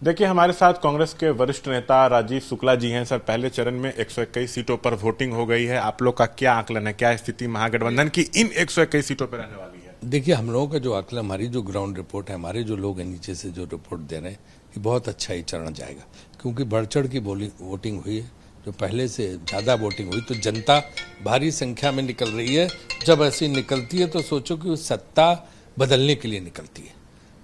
देखिए, हमारे साथ कांग्रेस के वरिष्ठ नेता राजीव शुक्ला जी हैं। सर, पहले चरण में 121 सीटों पर वोटिंग हो गई है। आप लोग का क्या आकलन है, क्या स्थिति महागठबंधन की इन 121 सीटों पर रहने वाली है? देखिए, हम लोगों का जो आकलन, हमारी जो ग्राउंड रिपोर्ट है, हमारे जो लोग हैं नीचे से जो रिपोर्ट दे रहे हैं कि बहुत अच्छा ही चरण जाएगा, क्योंकि बढ़ चढ़ की वोटिंग हुई है। जो पहले से ज़्यादा वोटिंग हुई तो जनता भारी संख्या में निकल रही है। जब ऐसी निकलती है तो सोचो कि वो सत्ता बदलने के लिए निकलती है।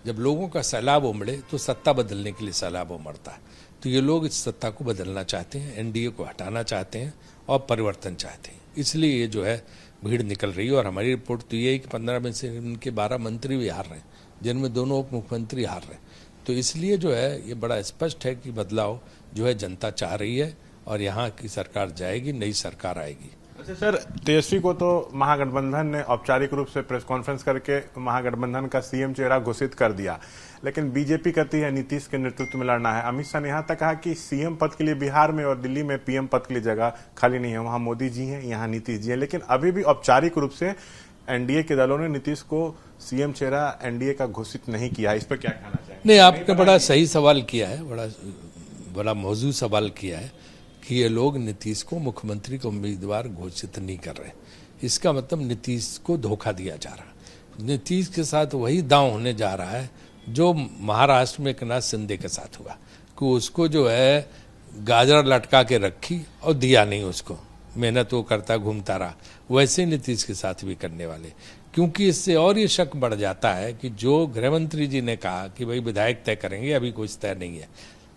जब लोगों का सैलाब उमड़े तो सत्ता बदलने के लिए सैलाब उमड़ता है। तो ये लोग इस सत्ता को बदलना चाहते हैं, एनडीए को हटाना चाहते हैं और परिवर्तन चाहते हैं। इसलिए ये जो है भीड़ निकल रही है। और हमारी रिपोर्ट तो ये है कि 15 में से इनके 12 मंत्री भी हार रहे हैं, जिनमें दोनों उप मुख्यमंत्री हार रहे हैं। तो इसलिए जो है ये बड़ा स्पष्ट है कि बदलाव जो है जनता चाह रही है और यहाँ की सरकार जाएगी, नई सरकार आएगी। अच्छा सर, तेजस्वी को तो महागठबंधन ने औपचारिक रूप से प्रेस कॉन्फ्रेंस करके महागठबंधन का सीएम चेहरा घोषित कर दिया, लेकिन बीजेपी कहती है नीतीश के नेतृत्व में लड़ना है। अमित शाह ने यहाँ तक कहा कि सीएम पद के लिए बिहार में और दिल्ली में पीएम पद के लिए जगह खाली नहीं है, वहां मोदी जी हैं, यहाँ नीतीश जी हैं। लेकिन अभी भी औपचारिक रूप से एनडीए के दलों ने नीतीश को सीएम चेहरा एनडीए का घोषित नहीं किया। इस पर क्या कहना चाहिए? नहीं, आपने बड़ा सही सवाल किया है, बड़ा मौजूद सवाल किया है कि ये लोग नीतीश को मुख्यमंत्री का उम्मीदवार घोषित नहीं कर रहे। इसका मतलब नीतीश को धोखा दिया जा रहा है। नीतीश के साथ वही दांव होने जा रहा है जो महाराष्ट्र में एकनाथ शिंदे के साथ हुआ कि उसको जो है गाजर लटका के रखी और दिया नहीं उसको, मेहनत वो करता घूमता रहा। वैसे नीतीश के साथ भी करने वाले, क्योंकि इससे और ये शक बढ़ जाता है कि जो गृहमंत्री जी ने कहा कि भाई विधायक तय करेंगे, अभी कुछ तय नहीं है,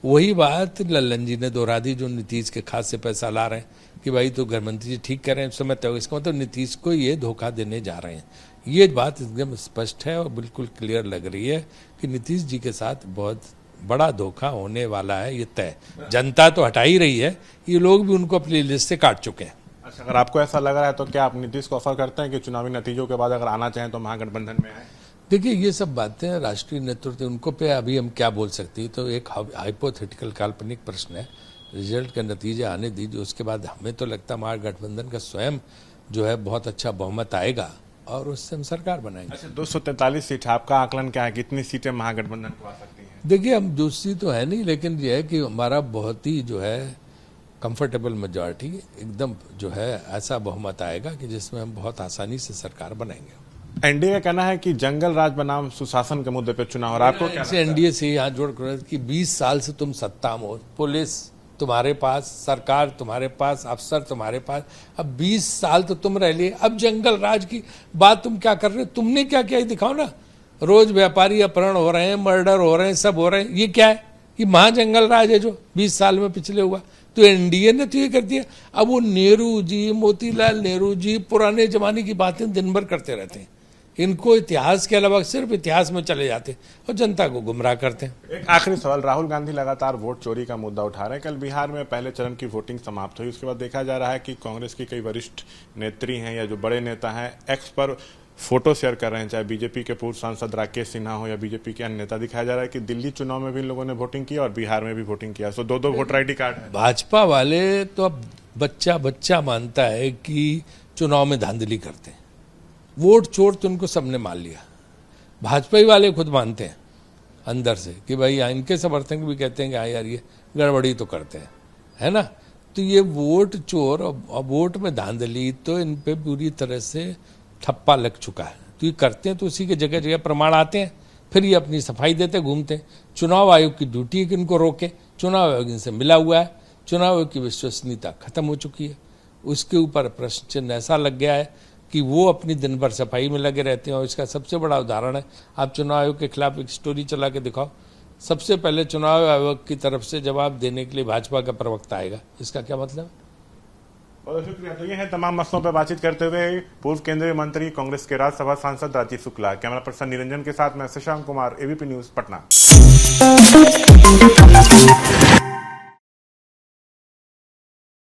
वही बात लल्लन जी ने दोहरा दी जो नीतीश के खाते से पैसा ला रहे हैं कि भाई तो गृहमंत्री जी ठीक कर रहे हैं, समय तय। इसका मतलब नीतीश को ये धोखा देने जा रहे हैं। ये बात एकदम स्पष्ट है और बिल्कुल क्लियर लग रही है कि नीतीश जी के साथ बहुत बड़ा धोखा होने वाला है, ये तय। जनता तो हटा ही रही है, ये लोग भी उनको अपनी लिस्ट से काट चुके हैं। अच्छा, अगर आपको ऐसा लग रहा है तो क्या आप नीतीश को ऑफर करते हैं कि चुनावी नतीजों के बाद अगर आना चाहें तो महागठबंधन में आए? देखिए, ये सब बातें राष्ट्रीय नेतृत्व उनको पे अभी हम क्या बोल सकते हैं। तो एक हाइपोथेटिकल काल्पनिक प्रश्न है। रिजल्ट के नतीजे आने दीजिए, उसके बाद हमें तो लगता है महागठबंधन का स्वयं जो है बहुत अच्छा बहुमत आएगा और उससे हम सरकार बनाएंगे। अच्छा, 243 सीट, आपका आकलन क्या है, कितनी सीटें महागठबंधन को आ सकती हैं? देखिए, हम दोस्ती तो है नहीं, लेकिन ये है कि हमारा बहुत ही जो है कंफर्टेबल मेजॉरिटी, एकदम जो है ऐसा बहुमत आएगा कि जिसमें हम बहुत आसानी से सरकार बनाएंगे। एनडीए का कहना है कि जंगल राज बनाम सुशासन के मुद्दे पे चुनाव, और आपको क्या लगता है? एनडीए से यहाँ जोड़ कर कि 20 साल से तुम सत्ता में हो, पुलिस तुम्हारे पास, सरकार तुम्हारे पास, अफसर तुम्हारे पास, अब 20 साल तो तुम रह लिए, अब जंगल राज की बात तुम क्या कर रहे हो? तुमने क्या किया दिखाओ ना। रोज व्यापारी अपहरण हो रहे हैं, मर्डर हो रहे हैं, सब हो रहे हैं, ये क्या है? ये महाजंगल राज है जो 20 साल में पिछले हुआ। तो एनडीए ने तो ये कर दिया। अब वो नेहरू जी, मोतीलाल नेहरू जी, पुराने जमाने की बातें दिन भर करते रहते हैं। इनको इतिहास के अलावा सिर्फ इतिहास में चले जाते हैं और जनता को गुमराह करते हैं। एक आखिरी सवाल, राहुल गांधी लगातार वोट चोरी का मुद्दा उठा रहे हैं। कल बिहार में पहले चरण की वोटिंग समाप्त हुई, उसके बाद देखा जा रहा है कि कांग्रेस की कई वरिष्ठ नेत्री हैं या जो बड़े नेता हैं एक्स पर फोटो शेयर कर रहे हैं, चाहे बीजेपी के पूर्व सांसद राकेश सिन्हा हो या बीजेपी के अन्य नेता। दिखाया जा रहा है कि दिल्ली चुनाव में भी इन लोगों ने वोटिंग किया और बिहार में भी वोटिंग किया। सो दो वोटर आईडी कार्ड है। भाजपा वाले तो अब बच्चा मानता है कि चुनाव में धांधली करते हैं। वोट चोर तो उनको सबने मान लिया। भाजपा वाले खुद मानते हैं अंदर से कि भाई इनके समर्थक भी कहते हैं कि हाँ यार ये गड़बड़ी तो करते हैं, है ना। तो ये वोट चोर और वोट में धांधली तो इन पे पूरी तरह से ठप्पा लग चुका है। तो ये करते हैं तो उसी के जगह जगह प्रमाण आते हैं, फिर ये अपनी सफाई देते घूमते हैं। चुनाव आयोग की ड्यूटी है कि इनको रोके। चुनाव आयोग इनसे मिला हुआ है, चुनाव आयोग की विश्वसनीयता खत्म हो चुकी है। उसके ऊपर प्रश्न चिन्ह ऐसा लग गया है कि वो अपनी दिन भर सफाई में लगे रहते हैं। और इसका सबसे बड़ा उदाहरण है, आप चुनाव आयोग के खिलाफ एक स्टोरी चला के दिखाओ, सबसे पहले चुनाव आयोग की तरफ से जवाब देने के लिए भाजपा का प्रवक्ता आएगा। इसका क्या मतलब? बहुत शुक्रिया। तो ये है तमाम मसलों पर बातचीत करते हुए पूर्व केंद्रीय मंत्री, कांग्रेस के राज्यसभा सांसद राजीव शुक्ला। कैमरा पर्सन निरंजन के साथ मैं शशांक कुमार, एबीपी न्यूज, पटना।